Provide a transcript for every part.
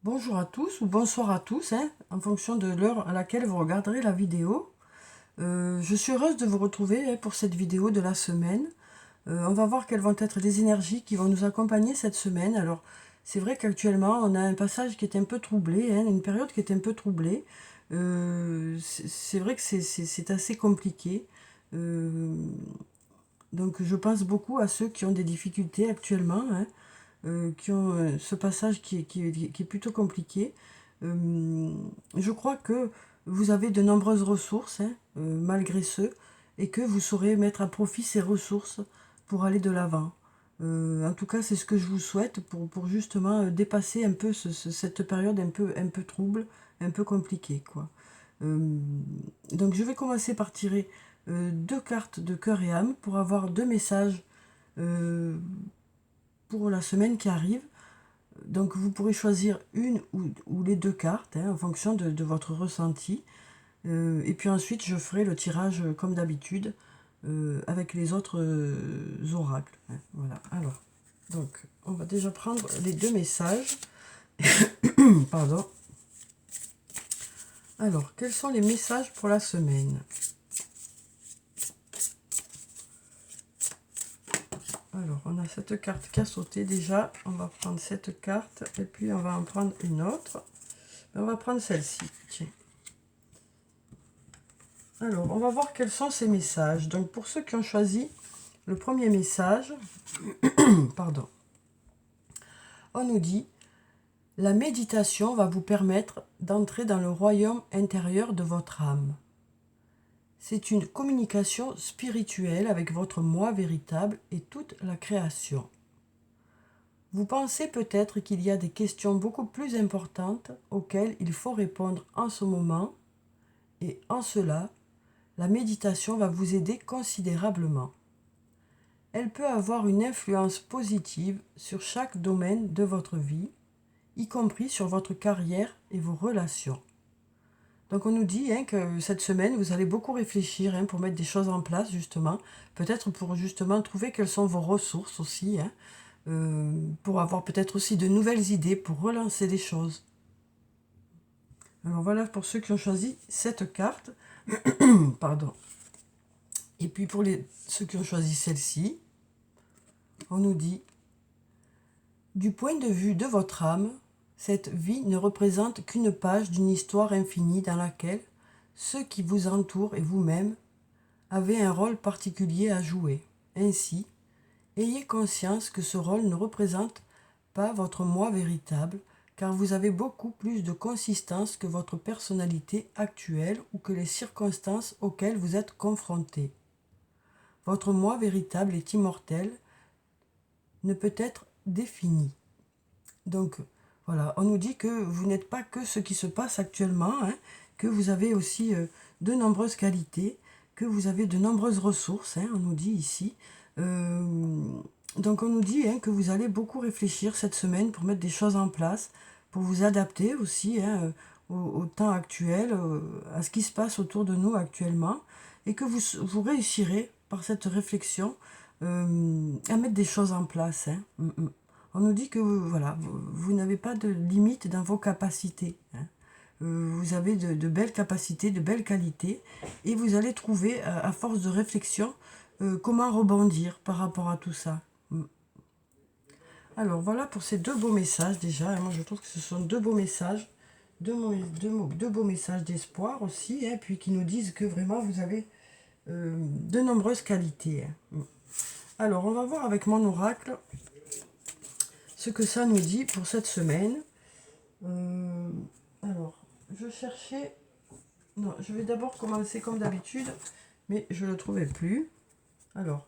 Bonjour à tous ou bonsoir à tous, hein, en fonction de l'heure à laquelle vous regarderez la vidéo. Je suis heureuse de vous retrouver pour cette vidéo de la semaine. On va voir quelles vont être les énergies qui vont nous accompagner cette semaine. Alors, c'est vrai qu'actuellement, on a un passage qui est un peu troublé, hein, une période qui est un peu troublée. C'est vrai que c'est assez compliqué. Euh, donc, je pense beaucoup à ceux qui ont des difficultés actuellement, hein, qui ont ce passage qui est plutôt compliqué. Je crois que vous avez de nombreuses ressources, hein, malgré ce, et que vous saurez mettre à profit ces ressources pour aller de l'avant. En tout cas, c'est ce que je vous souhaite pour justement dépasser un peu cette période un peu trouble, un peu compliquée, quoi. Euh, donc je vais commencer par tirer deux cartes de cœur et âme pour avoir deux messages euh, pour la semaine qui arrive. Donc vous pourrez choisir une ou les deux cartes, hein, en fonction de votre ressenti. Et puis ensuite, je ferai le tirage comme d'habitude avec les autres oracles, hein. Voilà. Alors, donc, on va déjà prendre les deux messages. Pardon. Alors, quels sont les messages pour la semaine? Alors, on a cette carte qui a sauté déjà. On va prendre cette carte et puis on va en prendre une autre. On va prendre celle-ci. Tiens. Alors, on va voir quels sont ces messages. Donc, pour ceux qui ont choisi le premier message, pardon, on nous dit: la méditation va vous permettre d'entrer dans le royaume intérieur de votre âme. C'est une communication spirituelle avec votre moi véritable et toute la création. Vous pensez peut-être qu'il y a des questions beaucoup plus importantes auxquelles il faut répondre en ce moment, et en cela, la méditation va vous aider considérablement. Elle peut avoir une influence positive sur chaque domaine de votre vie, y compris sur votre carrière et vos relations. Donc on nous dit, hein, que cette semaine, vous allez beaucoup réfléchir, hein, pour mettre des choses en place, justement. Peut-être pour justement trouver quelles sont vos ressources aussi, hein, pour avoir peut-être aussi de nouvelles idées, pour relancer les choses. Alors voilà pour ceux qui ont choisi cette carte. Pardon. Et puis pour ceux qui ont choisi celle-ci, on nous dit: du point de vue de votre âme, cette vie ne représente qu'une page d'une histoire infinie dans laquelle ceux qui vous entourent et vous-même avez un rôle particulier à jouer. Ainsi, ayez conscience que ce rôle ne représente pas votre moi véritable, car vous avez beaucoup plus de consistance que votre personnalité actuelle ou que les circonstances auxquelles vous êtes confronté. Votre moi véritable est immortel, ne peut être défini. Donc voilà, on nous dit que vous n'êtes pas que ce qui se passe actuellement, hein, que vous avez aussi de nombreuses qualités, que vous avez de nombreuses ressources, hein, on nous dit ici. Donc on nous dit, hein, que vous allez beaucoup réfléchir cette semaine pour mettre des choses en place, pour vous adapter aussi, hein, au temps actuel, à ce qui se passe autour de nous actuellement, et que vous réussirez par cette réflexion à mettre des choses en place, hein. On nous dit que voilà, vous n'avez pas de limite dans vos capacités, hein. Vous avez de belles capacités, de belles qualités, et vous allez trouver, à force de réflexion, comment rebondir par rapport à tout ça. Alors voilà pour ces deux beaux messages déjà. Moi je trouve que ce sont deux beaux messages, deux beaux messages d'espoir aussi, hein, puis qui nous disent que vraiment vous avez de nombreuses qualités, hein. Alors on va voir avec mon oracle ce que ça nous dit pour cette semaine. Euh, alors, je cherchais... Non, je vais d'abord commencer comme d'habitude, mais je ne le trouvais plus. Alors,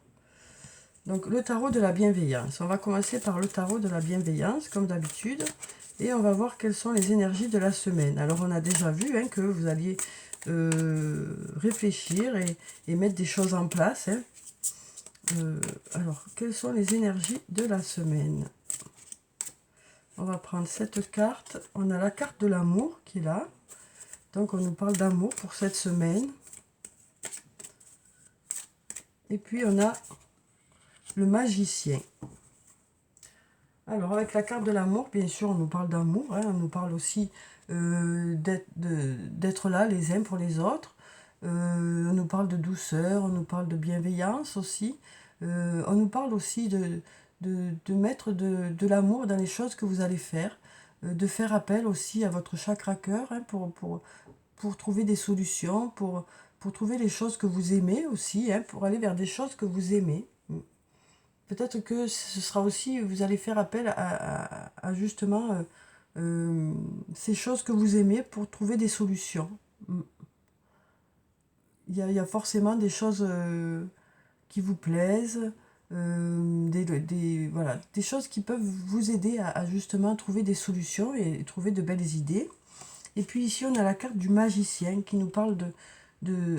donc le tarot de la bienveillance. On va commencer par le tarot de la bienveillance, comme d'habitude, et on va voir quelles sont les énergies de la semaine. Alors, on a déjà vu, hein, que vous alliez réfléchir et mettre des choses en place, hein. Alors, quelles sont les énergies de la semaine? On va prendre cette carte. On a la carte de l'amour qui est là. Donc, on nous parle d'amour pour cette semaine. Et puis, on a le magicien. Alors, avec la carte de l'amour, bien sûr, on nous parle d'amour, hein, on nous parle aussi d'être là les uns pour les autres. On nous parle de douceur, on nous parle de bienveillance aussi. On nous parle aussi de mettre de l'amour dans les choses que vous allez faire, de faire appel aussi à votre chakra cœur, hein, pour trouver des solutions, pour trouver les choses que vous aimez aussi, hein, pour aller vers des choses que vous aimez. Peut-être que ce sera aussi, vous allez faire appel à justement ces choses que vous aimez pour trouver des solutions. Mm. Il y a forcément des choses qui vous plaisent, voilà, des choses qui peuvent vous aider à justement trouver des solutions et trouver de belles idées. Et puis ici, on a la carte du magicien qui nous parle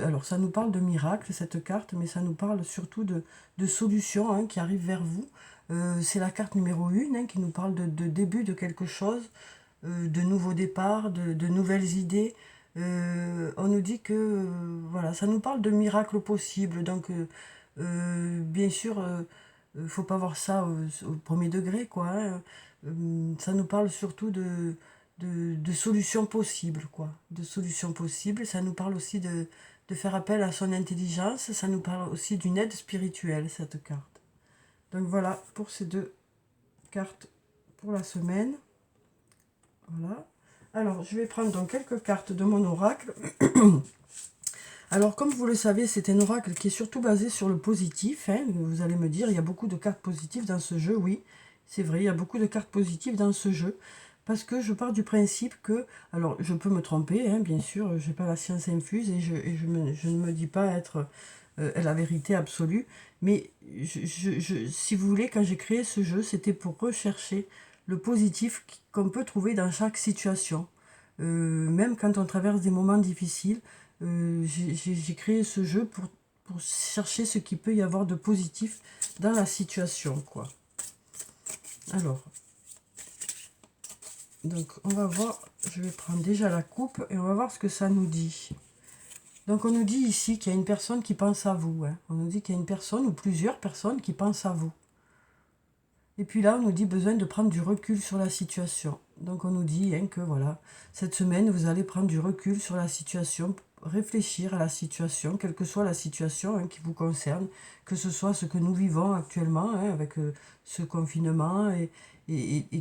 alors, ça nous parle de miracles, cette carte, mais ça nous parle surtout de solutions, hein, qui arrivent vers vous. C'est la carte numéro 1, hein, qui nous parle de début de quelque chose, de nouveaux départs, de nouvelles idées. On nous dit que, voilà, ça nous parle de miracles possibles. Donc, bien sûr, faut pas voir ça au premier degré, quoi, hein. Ça nous parle surtout de solutions possibles, quoi. De solutions possibles. Ça nous parle aussi de faire appel à son intelligence. Ça nous parle aussi d'une aide spirituelle, cette carte. Donc voilà pour ces deux cartes pour la semaine. Voilà. Alors, je vais prendre donc quelques cartes de mon oracle. Alors, comme vous le savez, c'est un oracle qui est surtout basé sur le positif, hein. Vous allez me dire, il y a beaucoup de cartes positives dans ce jeu. Oui, c'est vrai, il y a beaucoup de cartes positives dans ce jeu. Parce que je pars du principe que, alors je peux me tromper, hein, bien sûr, je n'ai pas la science infuse et je ne me dis pas être la vérité absolue, mais si vous voulez, quand j'ai créé ce jeu, c'était pour rechercher le positif qu'on peut trouver dans chaque situation. Même quand on traverse des moments difficiles, j'ai créé ce jeu pour chercher ce qu'il peut y avoir de positif dans la situation, quoi. Alors, donc on va voir, je vais prendre déjà la coupe et on va voir ce que ça nous dit. Donc on nous dit ici qu'il y a une personne qui pense à vous, hein. On nous dit qu'il y a une personne ou plusieurs personnes qui pensent à vous. Et puis là, on nous dit besoin de prendre du recul sur la situation. Donc on nous dit, hein, que voilà, cette semaine, vous allez prendre du recul sur la situation, réfléchir à la situation, quelle que soit la situation, hein, qui vous concerne, que ce soit ce que nous vivons actuellement, hein, avec ce confinement et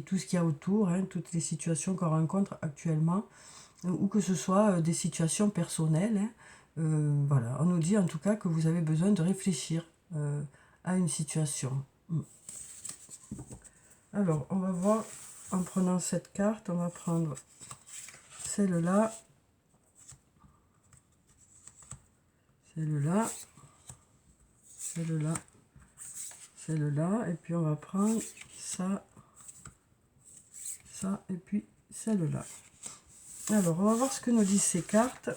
tout ce qu'il y a autour, hein, toutes les situations qu'on rencontre actuellement, ou que ce soit des situations personnelles, hein. Voilà, on nous dit en tout cas que vous avez besoin de réfléchir à une situation. Alors, on va voir, en prenant cette carte, on va prendre celle-là, celle-là, celle-là, celle-là, et puis on va prendre ça, ça, et puis celle-là. Alors, on va voir ce que nous disent ces cartes.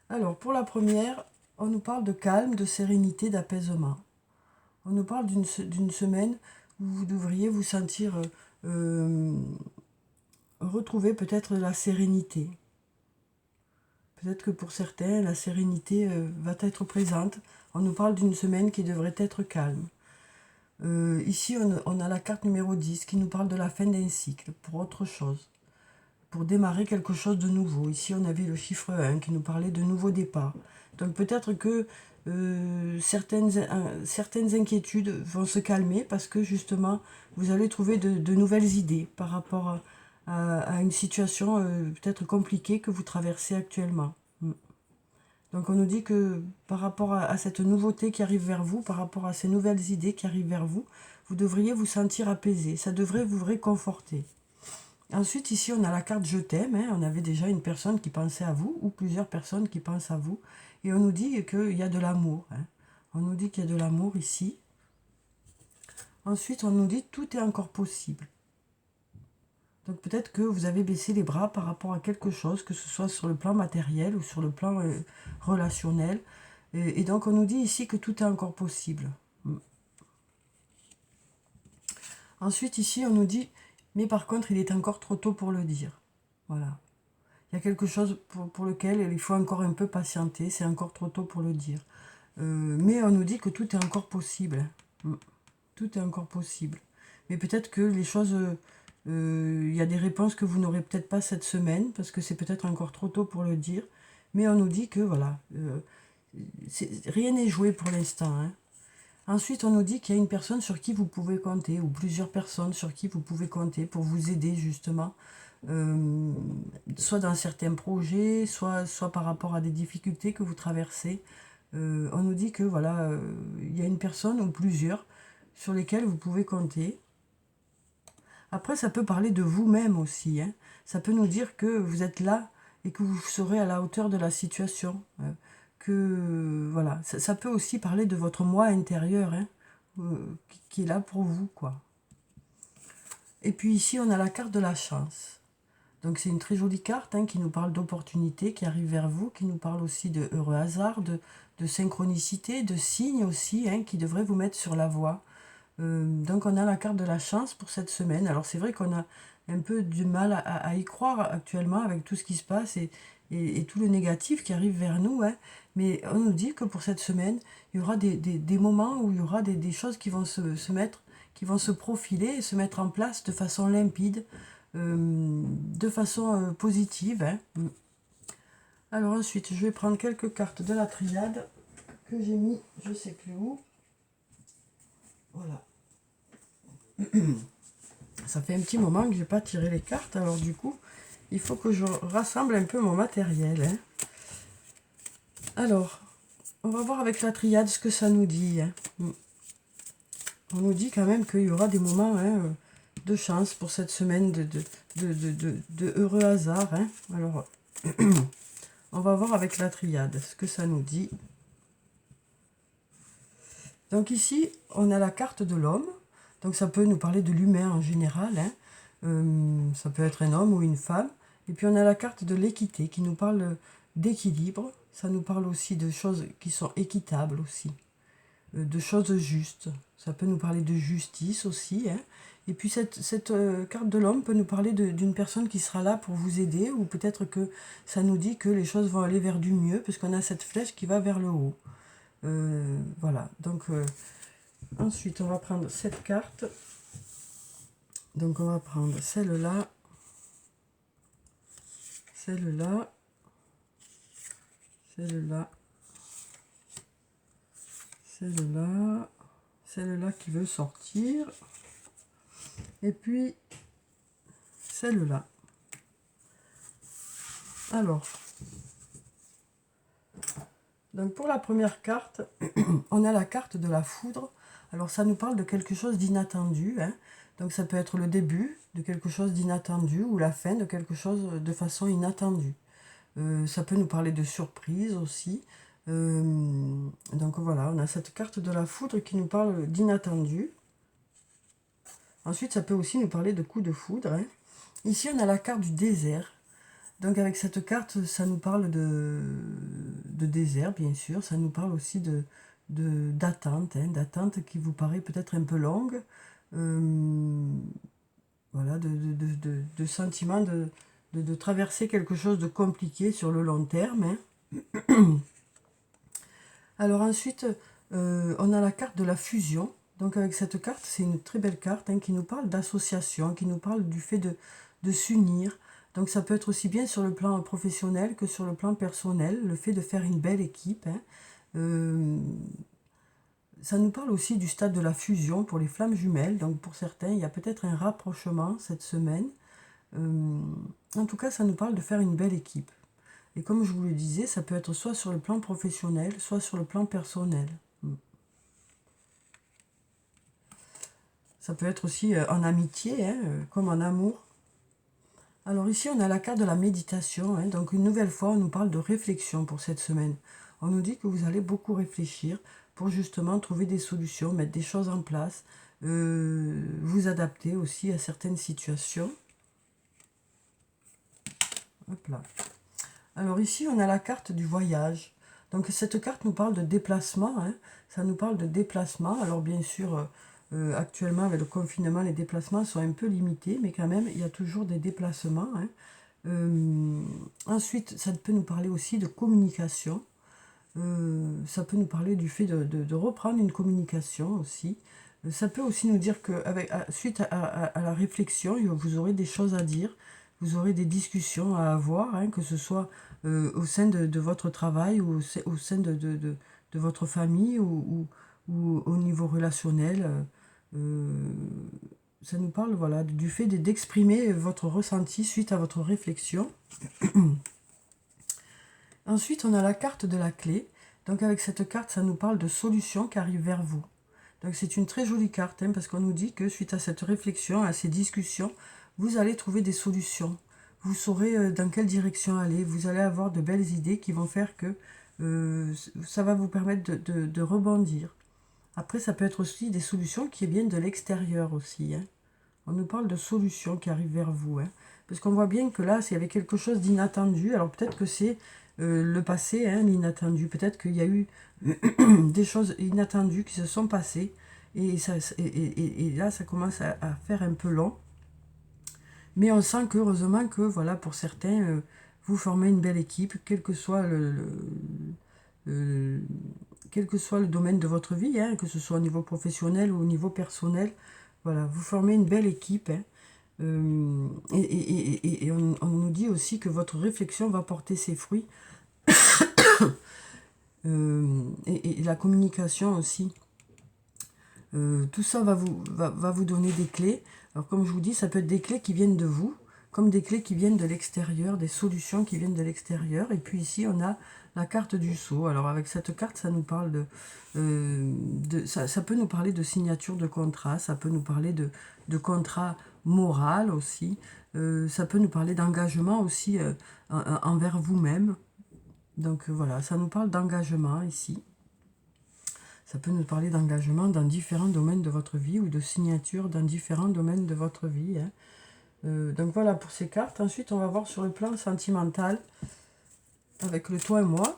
Alors, pour la première, on nous parle de calme, de sérénité, d'apaisement. On nous parle d'une semaine où vous devriez vous sentir retrouver peut-être la sérénité. Peut-être que pour certains, la sérénité va être présente. On nous parle d'une semaine qui devrait être calme. Ici, on a la carte numéro 10 qui nous parle de la fin d'un cycle, pour autre chose, pour démarrer quelque chose de nouveau. Ici, on avait le chiffre 1 qui nous parlait de nouveau départ. Donc peut-être que certaines inquiétudes vont se calmer parce que justement, vous allez trouver de nouvelles idées par rapport à une situation peut-être compliquée que vous traversez actuellement. Donc on nous dit que par rapport à cette nouveauté qui arrive vers vous, par rapport à ces nouvelles idées qui arrivent vers vous, vous devriez vous sentir apaisé. Ça devrait vous réconforter. Ensuite, ici, on a la carte Je t'aime, hein. On avait déjà une personne qui pensait à vous, ou plusieurs personnes qui pensent à vous. Et on nous dit qu'il y a de l'amour, hein. On nous dit qu'il y a de l'amour ici. Ensuite, on nous dit tout est encore possible. Donc peut-être que vous avez baissé les bras par rapport à quelque chose, que ce soit sur le plan matériel ou sur le plan relationnel. Et donc on nous dit ici que tout est encore possible. Ensuite, ici, on nous dit, mais par contre, il est encore trop tôt pour le dire. Voilà. Il y a quelque chose pour lequel il faut encore un peu patienter, c'est encore trop tôt pour le dire. Mais on nous dit que tout est encore possible. Tout est encore possible. Mais peut-être que les choses... il y a des réponses que vous n'aurez peut-être pas cette semaine, parce que c'est peut-être encore trop tôt pour le dire. Mais on nous dit que, voilà, rien n'est joué pour l'instant. Hein. Ensuite, on nous dit qu'il y a une personne sur qui vous pouvez compter, ou plusieurs personnes sur qui vous pouvez compter pour vous aider, justement. Soit dans certains projets, soit par rapport à des difficultés que vous traversez. On nous dit que, voilà, il y a une personne ou plusieurs sur lesquelles vous pouvez compter. Après, ça peut parler de vous-même aussi. Hein. Ça peut nous dire que vous êtes là et que vous serez à la hauteur de la situation. Que voilà, ça peut aussi parler de votre moi intérieur, hein, qui est là pour vous, quoi. Et puis ici, on a la carte de la chance. Donc c'est une très jolie carte hein, qui nous parle d'opportunités qui arrivent vers vous, qui nous parle aussi de heureux hasard, de synchronicité, de signes aussi hein, qui devraient vous mettre sur la voie. Donc on a la carte de la chance pour cette semaine. Alors c'est vrai qu'on a un peu du mal à y croire actuellement avec tout ce qui se passe et tout le négatif qui arrive vers nous. Hein. Mais on nous dit que pour cette semaine, il y aura des moments où il y aura des choses qui vont se mettre, qui vont se profiler et se mettre en place de façon limpide, de façon positive. Hein. Alors ensuite, je vais prendre quelques cartes de la triade que j'ai mis, je sais plus où. Voilà. Ça fait un petit moment que je n'ai pas tiré les cartes, alors du coup, il faut que je rassemble un peu mon matériel. Hein. Alors, on va voir avec la triade ce que ça nous dit. Hein. On nous dit quand même qu'il y aura des moments hein, de chance pour cette semaine, de heureux hasard. Hein. Alors, on va voir avec la triade ce que ça nous dit. Donc ici, on a la carte de l'homme. Donc ça peut nous parler de l'humain en général. Hein. Ça peut être un homme ou une femme. Et puis on a la carte de l'équité qui nous parle d'équilibre. Ça nous parle aussi de choses qui sont équitables aussi. De choses justes. Ça peut nous parler de justice aussi. Hein. Et puis cette carte de l'homme peut nous parler d'une personne qui sera là pour vous aider. Ou peut-être que ça nous dit que les choses vont aller vers du mieux. Puisqu'on a cette flèche qui va vers le haut. Voilà. Donc... ensuite, on va prendre cette carte. Donc, on va prendre celle-là, celle-là, celle-là, celle-là, celle-là qui veut sortir. Et puis, celle-là. Alors, donc pour la première carte, on a la carte de la foudre. Alors, ça nous parle de quelque chose d'inattendu, hein. Donc ça peut être le début de quelque chose d'inattendu ou la fin de quelque chose de façon inattendue. Ça peut nous parler de surprise aussi. Donc voilà, on a cette carte de la foudre qui nous parle d'inattendu. Ensuite, ça peut aussi nous parler de coups de foudre. Hein. Ici, on a la carte du désert. Donc avec cette carte, ça nous parle de désert, bien sûr. Ça nous parle aussi d'attente, hein, d'attente qui vous paraît peut-être un peu longue. Voilà, de sentiment de traverser quelque chose de compliqué sur le long terme. Hein. Alors ensuite, on a la carte de la fusion. Donc avec cette carte, c'est une très belle carte hein, qui nous parle d'association, qui nous parle du fait de s'unir. Donc ça peut être aussi bien sur le plan professionnel que sur le plan personnel, le fait de faire une belle équipe. Hein. Ça nous parle aussi du stade de la fusion pour les flammes jumelles. Donc pour certains, il y a peut-être un rapprochement cette semaine. En tout cas, ça nous parle de faire une belle équipe. Et comme je vous le disais, ça peut être soit sur le plan professionnel, soit sur le plan personnel. Ça peut être aussi en amitié, hein, comme en amour. Alors ici, on a la carte de la méditation. Hein, donc une nouvelle fois, on nous parle de réflexion pour cette semaine. On nous dit que vous allez beaucoup réfléchir pour justement trouver des solutions, mettre des choses en place, vous adapter aussi à certaines situations. Hop là. Alors ici, on a la carte du voyage. Donc cette carte nous parle de déplacement. Hein. Ça nous parle de déplacement. Alors bien sûr, actuellement avec le confinement, les déplacements sont un peu limités, mais quand même, il y a toujours des déplacements. Hein. Ensuite, ça peut nous parler aussi de communication. Ça peut nous parler du fait de reprendre une communication aussi. Ça peut aussi nous dire que suite à la réflexion, vous aurez des choses à dire, vous aurez des discussions à avoir, hein, que ce soit au sein de votre travail ou au sein de votre famille ou au niveau relationnel. Euh, Ça nous parle voilà, du fait d'exprimer votre ressenti suite à votre réflexion. Ensuite, on a la carte de la clé. Donc avec cette carte, ça nous parle de solutions qui arrivent vers vous. Donc c'est une très jolie carte, hein, parce qu'on nous dit que suite à cette réflexion, à ces discussions, vous allez trouver des solutions. Vous saurez dans quelle direction aller. Vous allez avoir de belles idées qui vont faire que ça va vous permettre de rebondir. Après, ça peut être aussi des solutions qui viennent de l'extérieur aussi, hein. On nous parle de solutions qui arrivent vers vous, hein. Parce qu'on voit bien que là, s'il y avait quelque chose d'inattendu, alors peut-être que c'est le passé, hein, l'inattendu. Peut-être qu'il y a eu des choses inattendues qui se sont passées. Et là, ça commence à faire un peu long. Mais on sent qu'heureusement que, voilà, pour certains, vous formez une belle équipe, quel que soit le- quel que soit le domaine de votre vie, hein, que ce soit au niveau professionnel ou au niveau personnel. Voilà, vous formez une belle équipe, hein. Et on nous dit aussi que votre réflexion va porter ses fruits. Et la communication aussi. Tout ça va vous donner des clés. Alors comme je vous dis, ça peut être des clés qui viennent de vous, comme des clés qui viennent de l'extérieur, des solutions qui viennent de l'extérieur. Et puis ici, on a la carte du sceau. Alors avec cette carte, ça nous parle ça peut nous parler de signature de contrat, ça peut nous parler de contrat moral aussi. Ça peut nous parler d'engagement aussi envers vous-même. Donc voilà, ça nous parle d'engagement ici. Ça peut nous parler d'engagement dans différents domaines de votre vie ou de signature dans différents domaines de votre vie, hein. Donc voilà pour ces cartes. Ensuite, on va voir sur le plan sentimental avec le toi et moi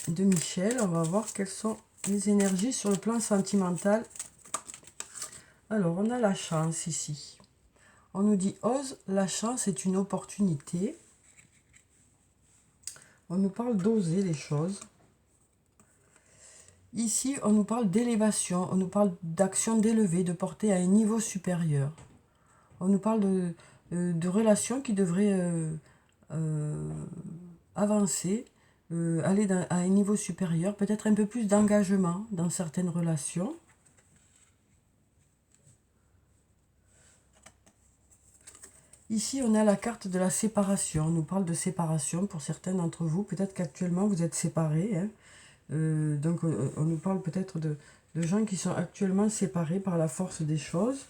de Michel. On va voir quelles sont les énergies sur le plan sentimental. Alors, on a la chance ici. On nous dit ose, la chance est une opportunité. On nous parle d'oser les choses. Ici, on nous parle d'élévation, on nous parle d'action d'élever, de porter à un niveau supérieur. On nous parle de relations qui devraient avancer, aller à un niveau supérieur, peut-être un peu plus d'engagement dans certaines relations. Ici, on a la carte de la séparation. On nous parle de séparation pour certains d'entre vous. Peut-être qu'actuellement, vous êtes séparés, hein. Donc, on nous parle peut-être de gens qui sont actuellement séparés par la force des choses.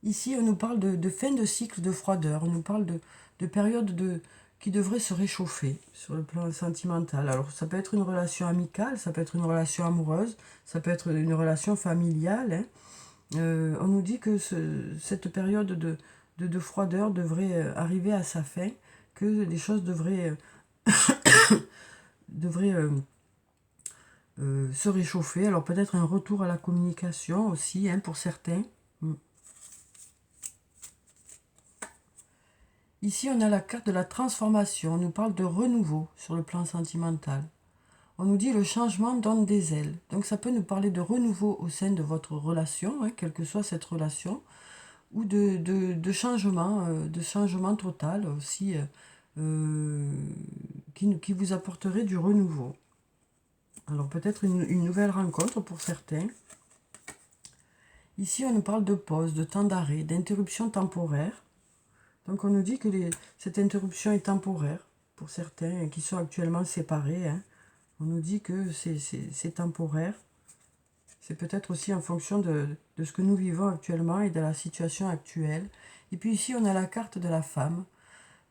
Ici, on nous parle de fin de cycle de froideur. On nous parle de période qui devrait se réchauffer sur le plan sentimental. Alors, ça peut être une relation amicale, ça peut être une relation amoureuse, ça peut être une relation familiale, hein. On nous dit que cette période de froideur devrait arriver à sa fin, que les choses devraient se réchauffer. Alors peut-être un retour à la communication aussi, hein, pour certains. Ici, on a la carte de la transformation. On nous parle de renouveau sur le plan sentimental. On nous dit le changement donne des ailes. Donc ça peut nous parler de renouveau au sein de votre relation, hein, quelle que soit cette relation, ou de changement total aussi, qui vous apporterait du renouveau. Alors peut-être une nouvelle rencontre pour certains. Ici, on nous parle de pause, de temps d'arrêt, d'interruption temporaire. Donc on nous dit que cette interruption est temporaire pour certains qui sont actuellement séparés, hein. On nous dit que c'est temporaire. C'est peut-être aussi en fonction de ce que nous vivons actuellement et de la situation actuelle. Et puis ici, on a la carte de la femme.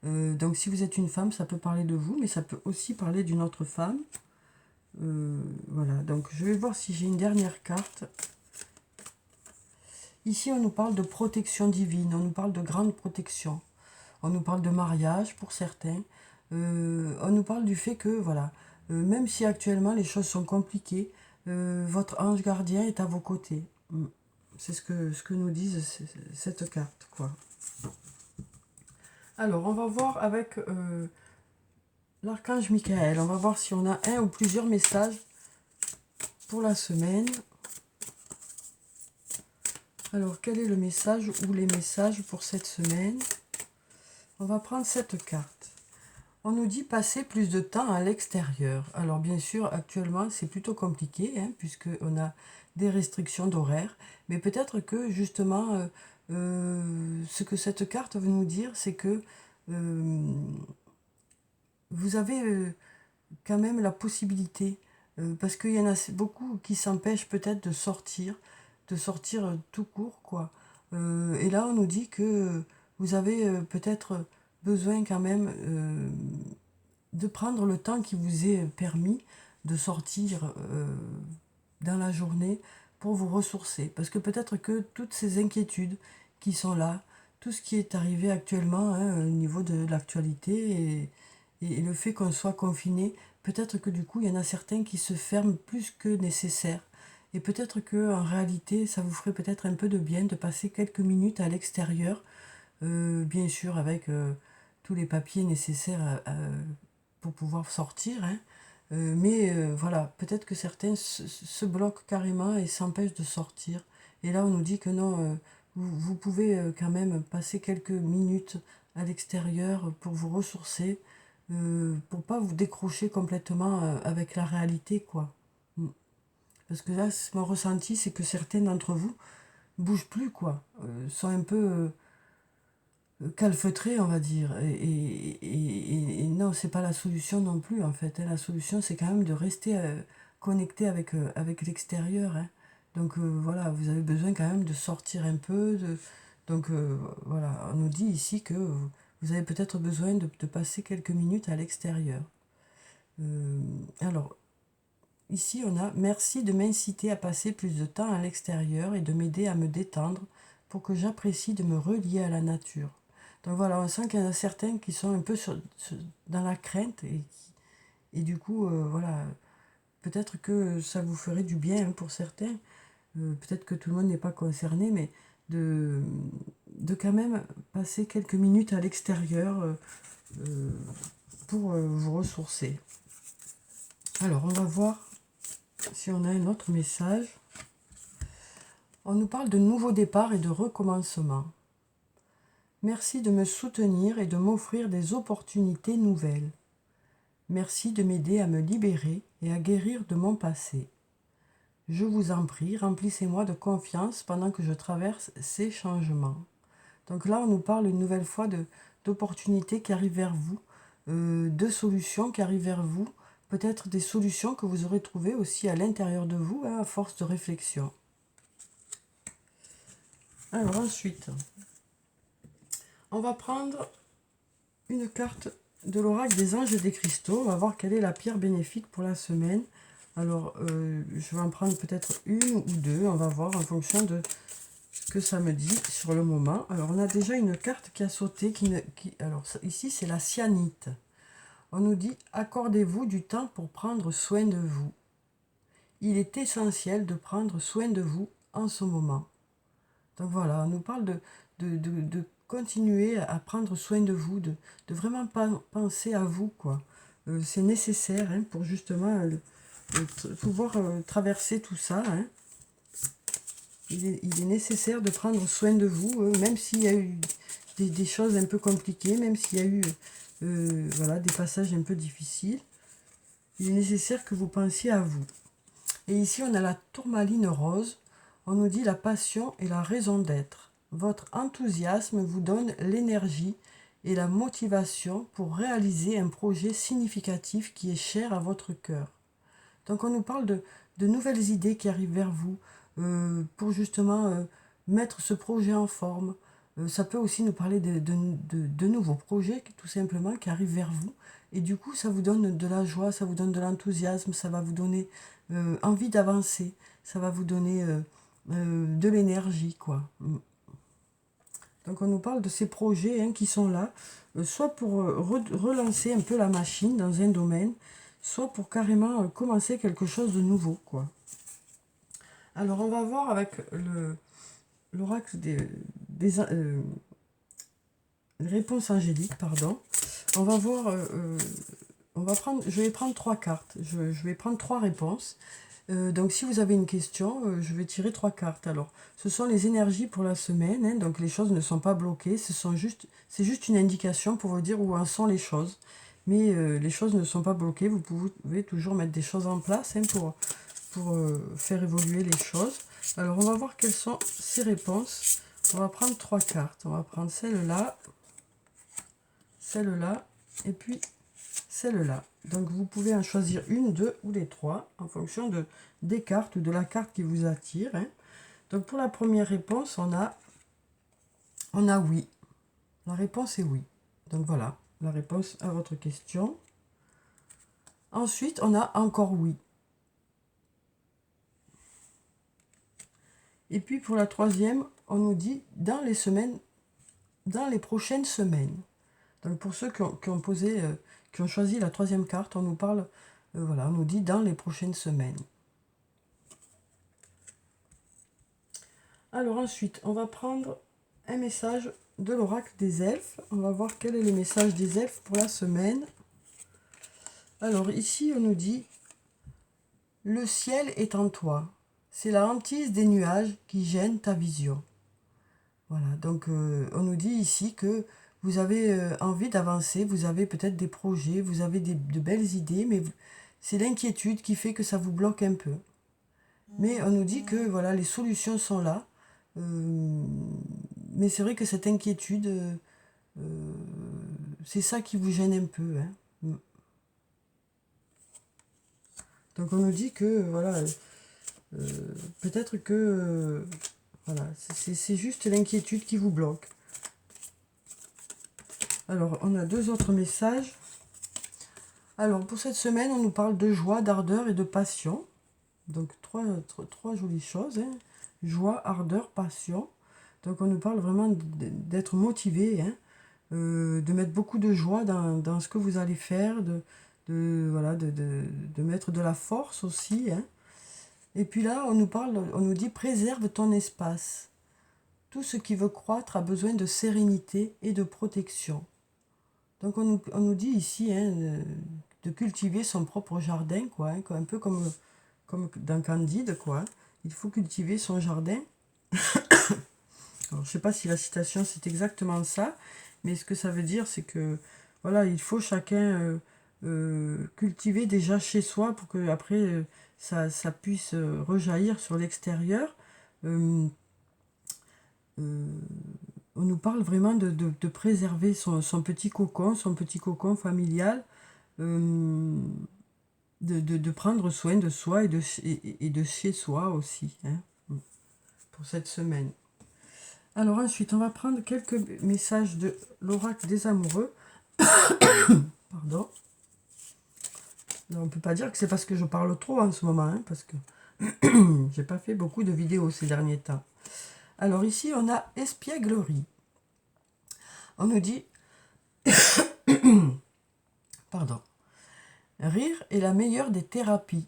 Donc si vous êtes une femme, ça peut parler de vous, mais ça peut aussi parler d'une autre femme. Voilà, donc je vais voir si j'ai une dernière carte. Ici, on nous parle de protection divine, on nous parle de grande protection. On nous parle de mariage pour certains. On nous parle du fait que, voilà, même si actuellement les choses sont compliquées, votre ange gardien est à vos côtés. C'est ce que nous disent cette carte, quoi. Alors, on va voir avec l'archange Michael. On va voir si on a un ou plusieurs messages pour la semaine. Alors, quel est le message ou les messages pour cette semaine? On va prendre cette carte. On nous dit passer plus de temps à l'extérieur. Alors, bien sûr, actuellement, c'est plutôt compliqué, hein, puisqu'on a des restrictions d'horaire. Mais peut-être que, justement, ce que cette carte veut nous dire, c'est que vous avez quand même la possibilité, parce qu'il y en a beaucoup qui s'empêchent peut-être de sortir tout court, quoi. Et là, on nous dit que vous avez peut-être besoin quand même de prendre le temps qui vous est permis de sortir dans la journée pour vous ressourcer. Parce que peut-être que toutes ces inquiétudes qui sont là, tout ce qui est arrivé actuellement, hein, au niveau de l'actualité et le fait qu'on soit confiné, peut-être que du coup, il y en a certains qui se ferment plus que nécessaire. Et peut-être que en réalité, ça vous ferait peut-être un peu de bien de passer quelques minutes à l'extérieur, bien sûr avec tous les papiers nécessaires pour pouvoir sortir, hein. Mais voilà, peut-être que certains se bloquent carrément et s'empêchent de sortir. Et là, on nous dit que non, vous pouvez quand même passer quelques minutes à l'extérieur pour vous ressourcer, pour pas vous décrocher complètement avec la réalité, quoi. Mm. Parce que là, mon ressenti, c'est que certains d'entre vous bougent plus, quoi. Sont un peu calfeutrés, on va dire. Et non, c'est pas la solution non plus, en fait, hein. La solution, c'est quand même de rester connecté avec l'extérieur, hein. Donc voilà, vous avez besoin quand même de sortir un peu. Donc voilà, on nous dit ici que vous avez peut-être besoin de passer quelques minutes à l'extérieur. Alors, ici, on a merci de m'inciter à passer plus de temps à l'extérieur et de m'aider à me détendre pour que j'apprécie de me relier à la nature. Donc voilà, on sent qu'il y en a certains qui sont un peu dans la crainte et du coup, voilà, peut-être que ça vous ferait du bien, hein, pour certains. Peut-être que tout le monde n'est pas concerné, mais de, de quand même passer quelques minutes à l'extérieur euh, pour vous ressourcer. Alors, on va voir si on a un autre message. On nous parle de nouveaux départs et de recommencement. Merci de me soutenir et de m'offrir des opportunités nouvelles. Merci de m'aider à me libérer et à guérir de mon passé. Je vous en prie, remplissez-moi de confiance pendant que je traverse ces changements. Donc là, on nous parle une nouvelle fois d'opportunités qui arrivent vers vous, de solutions qui arrivent vers vous, peut-être des solutions que vous aurez trouvées aussi à l'intérieur de vous, hein, à force de réflexion. Alors ensuite, on va prendre une carte de l'oracle des anges et des cristaux. On va voir quelle est la pierre bénéfique pour la semaine. Alors, je vais en prendre peut-être une ou deux. On va voir en fonction de ce que ça me dit sur le moment. Alors, on a déjà une carte qui a sauté. Alors, ici, c'est la cyanite. On nous dit « Accordez-vous du temps pour prendre soin de vous. Il est essentiel de prendre soin de vous en ce moment. » Donc voilà, on nous parle de continuer à prendre soin de vous, de vraiment penser à vous, quoi. C'est nécessaire, hein, pour justement pouvoir traverser tout ça, hein. Il est nécessaire de prendre soin de vous, même s'il y a eu des choses un peu compliquées, même s'il y a eu voilà, des passages un peu difficiles. Il est nécessaire que vous pensiez à vous. Et ici, on a la tourmaline rose. On nous dit la passion et la raison d'être. Votre enthousiasme vous donne l'énergie et la motivation pour réaliser un projet significatif qui est cher à votre cœur. Donc on nous parle de nouvelles idées qui arrivent vers vous pour justement mettre ce projet en forme. Ça peut aussi nous parler de nouveaux projets tout simplement qui arrivent vers vous. Et du coup, ça vous donne de la joie, ça vous donne de l'enthousiasme, ça va vous donner envie d'avancer, ça va vous donner de l'énergie, quoi. Donc on nous parle de ces projets, hein, qui sont là, soit pour relancer un peu la machine dans un domaine, soit pour carrément commencer quelque chose de nouveau, quoi. Alors on va voir avec l'oracle des réponses angéliques, pardon. On va voir, je vais prendre 3 cartes. Je vais prendre 3 réponses. Donc si vous avez une question, je vais tirer 3 cartes. Alors, ce sont les énergies pour la semaine, hein, donc les choses ne sont pas bloquées, c'est juste une indication pour vous dire où en sont les choses. Mais les choses ne sont pas bloquées, vous pouvez toujours mettre des choses en place, hein, pour faire évoluer les choses. Alors on va voir quelles sont ces réponses. On va prendre 3 cartes. On va prendre celle-là, et puis celle-là. Donc vous pouvez en choisir une, deux ou les trois en fonction des cartes ou de la carte qui vous attire, hein. Donc pour la première réponse, on a oui. La réponse est oui. Donc voilà, la réponse à votre question. Ensuite, on a encore oui. Et puis pour la troisième, on nous dit dans les prochaines semaines. Donc pour ceux qui ont choisi la troisième carte, on nous parle, voilà, on nous dit dans les prochaines semaines. Alors ensuite, on va prendre un message de l'oracle des elfes. On va voir quel est le message des elfes pour la semaine. Alors ici, on nous dit « Le ciel est en toi. C'est la hantise des nuages qui gêne ta vision. » Voilà, donc on nous dit ici que vous avez envie d'avancer, vous avez peut-être des projets, vous avez de belles idées, mais c'est l'inquiétude qui fait que ça vous bloque un peu. Mais on nous dit que voilà, les solutions sont là. Mais c'est vrai que cette inquiétude, c'est ça qui vous gêne un peu, hein. Donc on nous dit que voilà, peut-être que voilà, c'est juste l'inquiétude qui vous bloque. Alors on a deux autres messages. Alors pour cette semaine, on nous parle de joie, d'ardeur et de passion. Donc trois jolies choses, hein. Joie, ardeur, passion. Donc on nous parle vraiment d'être motivé, hein, de mettre beaucoup de joie dans ce que vous allez faire, voilà, de mettre de la force aussi, hein. Et puis là, on nous dit préserve ton espace. Tout ce qui veut croître a besoin de sérénité et de protection. Donc on nous dit ici, hein, de cultiver son propre jardin, quoi, hein, un peu comme dans Candide, quoi. Il faut cultiver son jardin. Alors, je ne sais pas si la citation c'est exactement ça, mais ce que ça veut dire, c'est que voilà, il faut chacun cultiver déjà chez soi pour que après ça puisse rejaillir sur l'extérieur. On nous parle vraiment de préserver son petit cocon familial, de prendre soin de soi et de chez soi aussi, hein, pour cette semaine. Alors ensuite, on va prendre quelques messages de l'oracle des amoureux. Pardon. On ne peut pas dire que c'est parce que je parle trop en ce moment, hein, parce que j'ai pas fait beaucoup de vidéos ces derniers temps. Alors ici, on a espièglerie. On nous dit... Pardon. Rire est la meilleure des thérapies.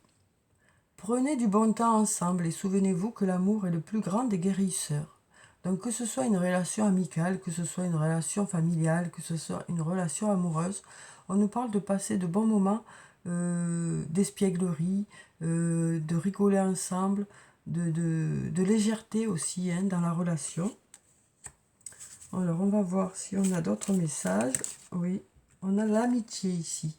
Prenez du bon temps ensemble et souvenez-vous que l'amour est le plus grand des guérisseurs. Donc que ce soit une relation amicale, que ce soit une relation familiale, que ce soit une relation amoureuse, on nous parle de passer de bons moments d'espièglerie, de rigoler ensemble, de légèreté aussi, hein, dans la relation. Alors on va voir si on a d'autres messages. Oui, on a l'amitié ici.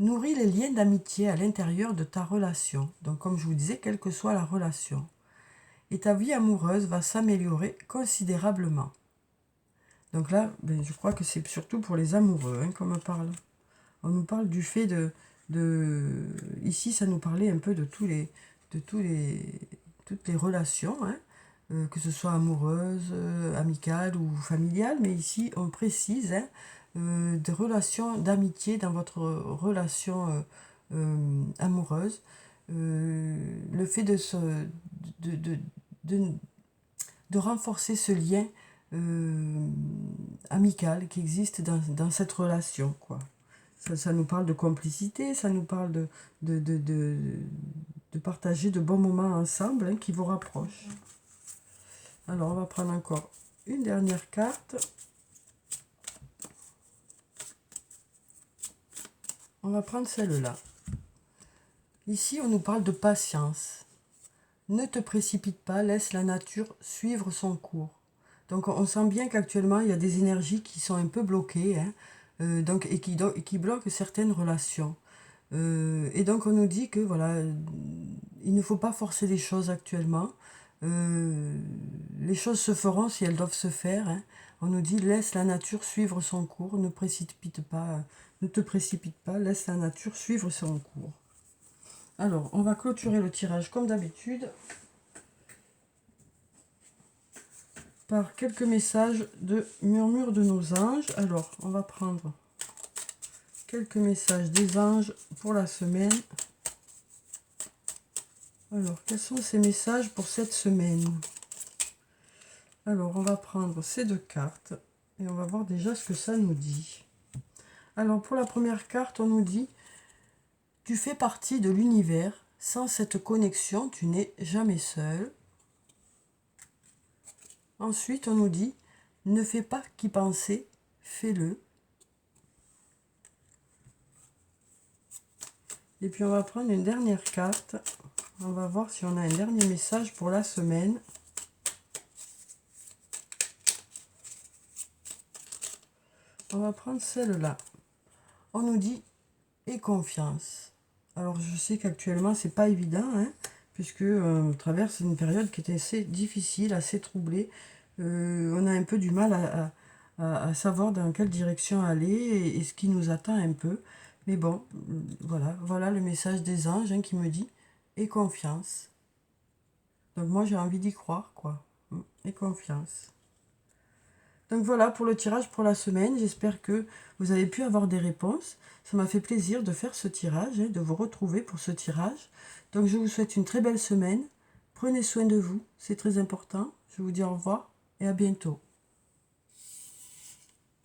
Nourris les liens d'amitié à l'intérieur de ta relation. Donc comme je vous disais, quelle que soit la relation. Et ta vie amoureuse va s'améliorer considérablement. Donc là, je crois que c'est surtout pour les amoureux, hein, qu'on me parle. On nous parle du fait ici, ça nous parlait un peu de toutes les relations, hein, que ce soit amoureuses, amicales ou familiales, mais ici, on précise, hein, des relations d'amitié dans votre relation amoureuse. Le fait de renforcer ce lien amical qui existe dans cette relation, quoi. Ça nous parle de complicité, ça nous parle de partager de bons moments ensemble, hein, qui vous rapprochent. Alors, on va prendre encore une dernière carte. on va prendre celle-là. Ici, on nous parle de patience. Ne te précipite pas, laisse la nature suivre son cours. Donc, on sent bien qu'actuellement, il y a des énergies qui sont un peu bloquées, hein, et qui bloquent certaines relations. Et donc, on nous dit que, voilà, il ne faut pas forcer les choses actuellement. Les choses se feront si elles doivent se faire, hein. On nous dit, laisse la nature suivre son cours, ne te précipite pas, laisse la nature suivre son cours. Alors, on va clôturer le tirage comme d'habitude par quelques messages de murmure de nos anges. Alors, on va prendre quelques messages des anges pour la semaine. Alors, quels sont ces messages pour cette semaine? Alors, on va prendre ces deux cartes et on va voir déjà ce que ça nous dit. Alors, pour la première carte, on nous dit « Tu fais partie de l'univers. Sans cette connexion, tu n'es jamais seul. » Ensuite, on nous dit « Ne fais pas qu'y penser, fais-le. » Et puis, on va prendre une dernière carte. On va voir si on a un dernier message pour la semaine. On va prendre celle-là. On nous dit « Aie confiance ». Alors, je sais qu'actuellement, c'est pas évident, hein, puisque on traverse une période qui est assez difficile, assez troublée. On a un peu du mal à savoir dans quelle direction aller et ce qui nous attend un peu. Mais bon, voilà le message des anges, hein, qui me dit « Aie confiance ». Donc moi, j'ai envie d'y croire, quoi. Aie confiance. Donc voilà pour le tirage pour la semaine. J'espère que vous avez pu avoir des réponses. Ça m'a fait plaisir de faire ce tirage, de vous retrouver pour ce tirage. Donc je vous souhaite une très belle semaine. Prenez soin de vous, c'est très important. Je vous dis au revoir et à bientôt.